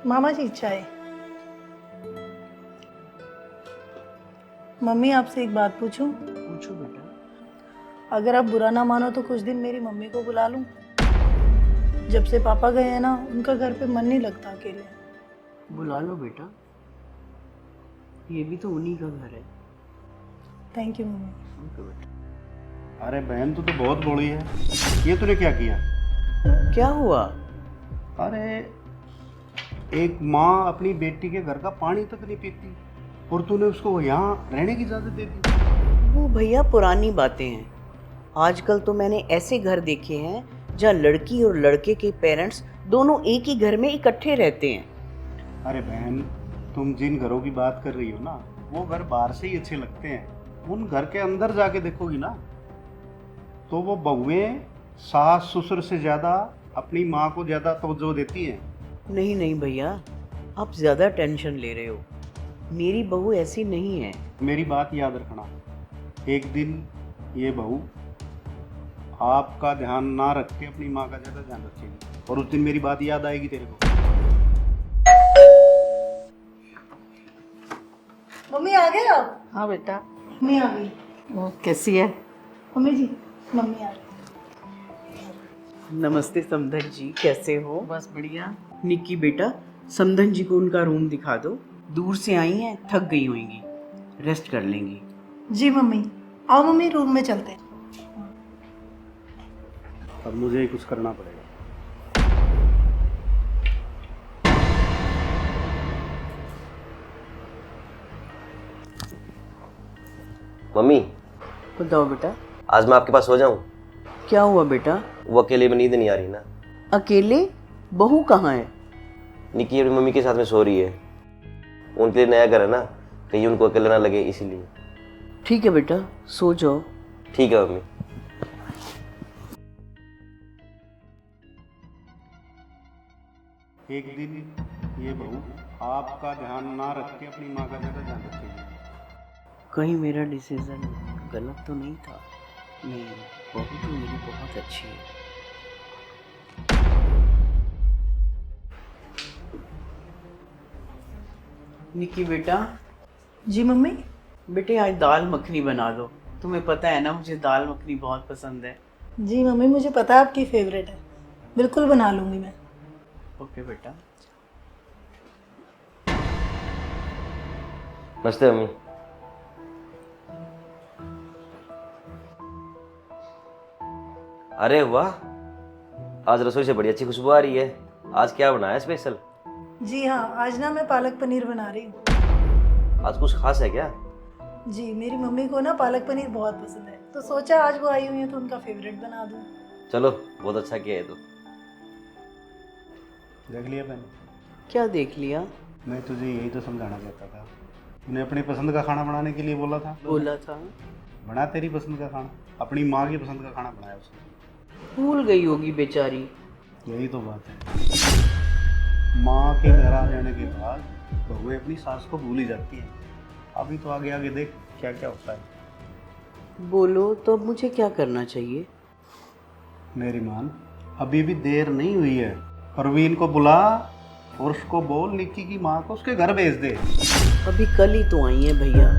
मामा जी चाय। मम्मी आपसे एक बात पूछूं? पूछो बेटा। अगर आप बुरा ना मानो तो कुछ दिन मेरी मम्मी को बुला लूं? जब से पापा गए हैं ना, उनका घर पे मन नहीं लगता अकेले। बुला लो बेटा, ये भी तो उन्हीं का घर है। Thank you mummy. ठीक है बेटा। अरे बहन तू तो बहुत बड़ी है, ये तूने क्या किया? क्या हुआ? अरे एक माँ अपनी बेटी के घर का पानी तक नहीं पीती और तूने उसको यहाँ रहने की इजाज़त दे दी। वो भैया पुरानी बातें हैं। आजकल तो मैंने ऐसे घर देखे हैं जहाँ लड़की और लड़के के पेरेंट्स दोनों एक ही घर में इकट्ठे रहते हैं। अरे बहन, तुम जिन घरों की बात कर रही हो ना, वो घर बाहर से ही अच्छे लगते हैं। उन घर के अंदर जाके देखोगी ना, तो वो बहुएं सास ससुर से ज़्यादा अपनी माँ को ज़्यादा तवज्जो देती हैं। नहीं नहीं भैया, आप ज़्यादा टेंशन ले रहे हो। मेरी बहू ऐसी नहीं है। मेरी बात याद रखना, एक दिन ये बहू आपका ध्यान ना रख के अपनी माँ का ज़्यादा ध्यान रखेगी और उस दिन मेरी बात याद आएगी तेरे को। मम्मी आ गए आप? हाँ बेटा। मम्मी आ गई। वो कैसी है? मम्मी जी, मम्मी आ गई। नमस्ते समधन जी, कैसे हो? बस बढ़िया। निक्की बेटा, समधन जी को उनका रूम दिखा दो। दूर से आई हैं, थक गई होंगी, रेस्ट कर लेंगी। जी मम्मी। आओ मम्मी, रूम में चलते हैं। अब मुझे ही कुछ करना पड़ेगा। मम्मी, बताओ बेटा, आज मैं आपके पास सो जाऊं? क्या हुआ बेटा? वो अकेले में नींद नहीं आ रही ना। अकेले? बहू कहाँ है? निक्की अपनी मम्मी के साथ में सो रही है। उनके लिए नया घर है ना, कहीं उनको अकेले ना लगे, इसीलिए। ठीक है बेटा, सो जाओ। ठीक है मम्मी। एक दिन ये बहू आपका ध्यान ना रख के अपनी माँ का ज़्यादा ध्यान रखेगी। कहीं मेरा डिसीजन गलत तो नहीं था? नहीं, बहू तो मेरी बहुत अच्छी है। निक्की बेटा, जी मम्मी। बेटे आज दाल मखनी बना दो। तुम्हें पता है ना, मुझे दाल मखनी बहुत पसंद है। जी मम्मी, मुझे पता है आपकी फेवरेट है। बिल्कुल बना लूँगी मैं। ओके बेटा। नमस्ते मम्मी। अरे वाह, आज रसोई से बड़ी अच्छी खुशबू आ रही है। आज क्या बनाया स्पेशल? जी हाँ, आज ना मैं पालक पनीर बना रही हूँ। आज कुछ खास है क्या? जी, मेरी मम्मी को ना पालक पनीर बहुत पसंद है, तो सोचा आज वो आई हुई है तो उनका फेवरेट बना दूँ। चलो, बहुत अच्छा किया है तो। देख लिया बहन, क्या देख लिया? मैं तुझे यही तो समझाना चाहता था। तूने अपनी पसंद का खाना बनाने के लिए बोला था, बोला था। बना तेरी पसंद का खाना, अपनी माँ की पसंद का खाना बनाया उसने। भूल गई होगी बेचारी। यही तो बात है, माँ के घर आ जाने के बाद बहुएं अपनी सास को भूल ही जाती हैं। अभी तो आगे आगे देख क्या क्या होता है। बोलो तो अब मुझे क्या करना चाहिए? मेरी मान, अभी भी देर नहीं हुई है। परवीन को बुला और उसको बोल निक्की की माँ को उसके घर भेज दे। अभी कल ही तो आई है भैया,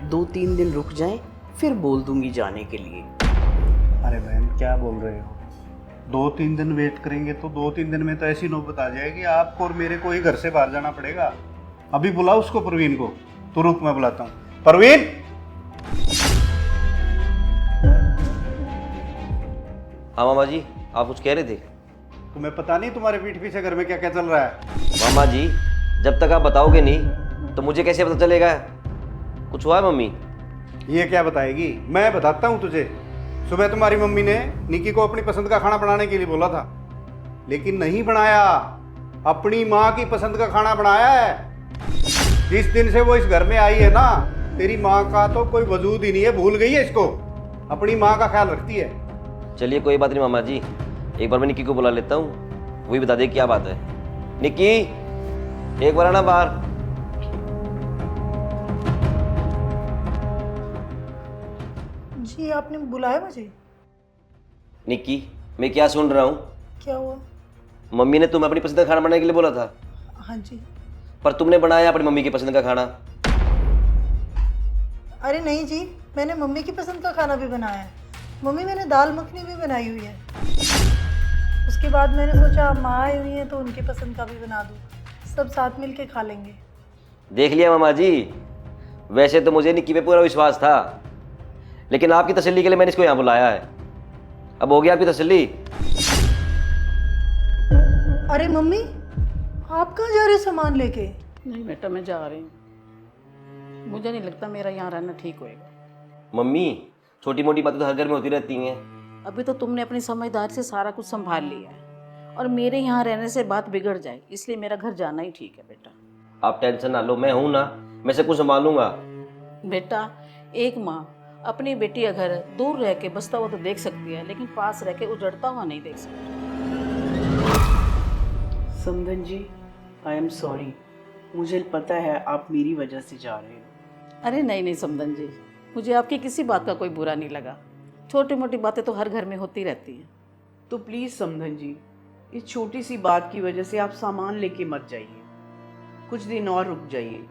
2-3 दिन रुक जाएं, फिर बोल दूंगी जाने के लिए। अरे बहन, क्या बोल रहे हो? 2-3 दिन वेट करेंगे तो 2-3 दिन में तो ऐसी नौबत आ जाएगी आपको और मेरे को ही घर से बाहर जाना पड़ेगा। अभी बुलाओ उसको, परवीन को। तो रुक, मैं बुलाता हूँ। परवीन! हाँ मामा जी, आप कुछ कह रहे थे? तुम्हें पता नहीं तुम्हारे पीठ पीछे घर में क्या क्या चल रहा है? मामा जी, जब तक आप बताओगे नहीं तो मुझे कैसे पता चलेगा? कुछ हुआ है मम्मी? ये क्या बताएगी, मैं बताता हूँ तुझे। सुबह तुम्हारी मम्मी ने निक्की को अपनी पसंद का खाना बनाने के लिए बोला था, लेकिन नहीं बनाया। अपनी माँ की पसंद का खाना बनाया है। जिस दिन से वो इस घर में आई है ना, तेरी माँ का तो कोई वजूद ही नहीं है, भूल गई है इसको। अपनी माँ का ख्याल रखती है। चलिए कोई बात नहीं मामा जी, एक बार मैं निक्की को बुला लेता हूँ, वही बता दे क्या बात है। निक्की, एक बार आना बाहर। जी, आपने बुलाया मुझे? निक्की, मैं क्या सुन रहा हूँ? क्या हुआ? मम्मी ने तुम्हें अपनी पसंद का खाना बनाने के लिए बोला था। हाँ जी। पर तुमने बनाया अपनी मम्मी की पसंद का खाना। अरे नहीं जी, मैंने मम्मी की पसंद का खाना भी बनाया है। मम्मी, मैंने दाल मखनी भी बनाई हुई है। उसके बाद मैंने सोचा माँ आई हुई है तो उनकी पसंद का भी बना दूँ, सब साथ मिल के खा लेंगे। देख लिया मामा जी, वैसे तो मुझे निक्की पे पूरा विश्वास था, लेकिन आपकी तसल्ली के लिए मैंने इसको यहाँ बुलाया है। अब हो गया आपकी तसल्ली? अरे मम्मी, आप कहाँ जा रहे हो सामान लेके? नहीं बेटा, मैं जा रही हूँ। मुझे नहीं लगता मेरा यहाँ रहना ठीक होएगा। मम्मी, छोटी मोटी बातें तो हर घर में होती रहती हैं। अभी तो तुमने अपनी समझदारी से सारा कुछ संभाल लिया है, और मेरे यहाँ रहने से बात बिगड़ जाए, इसलिए मेरा घर जाना ही ठीक है बेटा। आप टेंशन ना लो, मैं हूं ना, मैं सब कुछ संभालूंगा। बेटा, एक माँ अपनी बेटी का घर दूर रह के बसता हुआ तो देख सकती है, लेकिन पास रह के उजड़ता हुआ नहीं देख सकती। समधन जी, आई एम सॉरी। मुझे पता है आप मेरी वजह से जा रहे हो। अरे नहीं नहीं समधन जी, मुझे आपकी किसी बात का कोई बुरा नहीं लगा। छोटी मोटी बातें तो हर घर में होती रहती हैं। तो प्लीज़ समधन जी, इस छोटी सी बात की वजह से आप सामान लेके मत जाइए, कुछ दिन और रुक जाइए।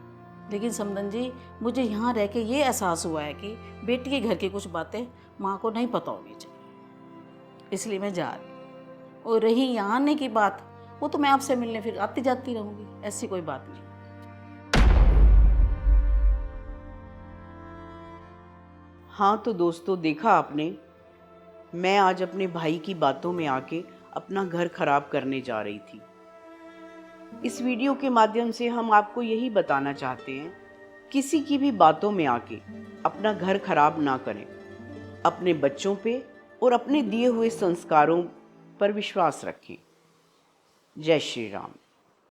लेकिन समधन जी, मुझे यहाँ रह के ये एहसास हुआ है कि बेटी के घर की कुछ बातें माँ को नहीं पता होनी चाहिए, इसलिए मैं जा रही हूँ। और रही यहाँ आने की बात, वो तो मैं आपसे मिलने फिर आती जाती रहूँगी, ऐसी कोई बात नहीं। हाँ तो दोस्तों, देखा आपने, मैं आज अपने भाई की बातों में आके अपना घर खराब करने जा रही थी। इस वीडियो के माध्यम से हम आपको यही बताना चाहते हैं, किसी की भी बातों में आके अपना घर खराब ना करें। अपने बच्चों पे और अपने दिए हुए संस्कारों पर विश्वास रखें। जय श्री राम।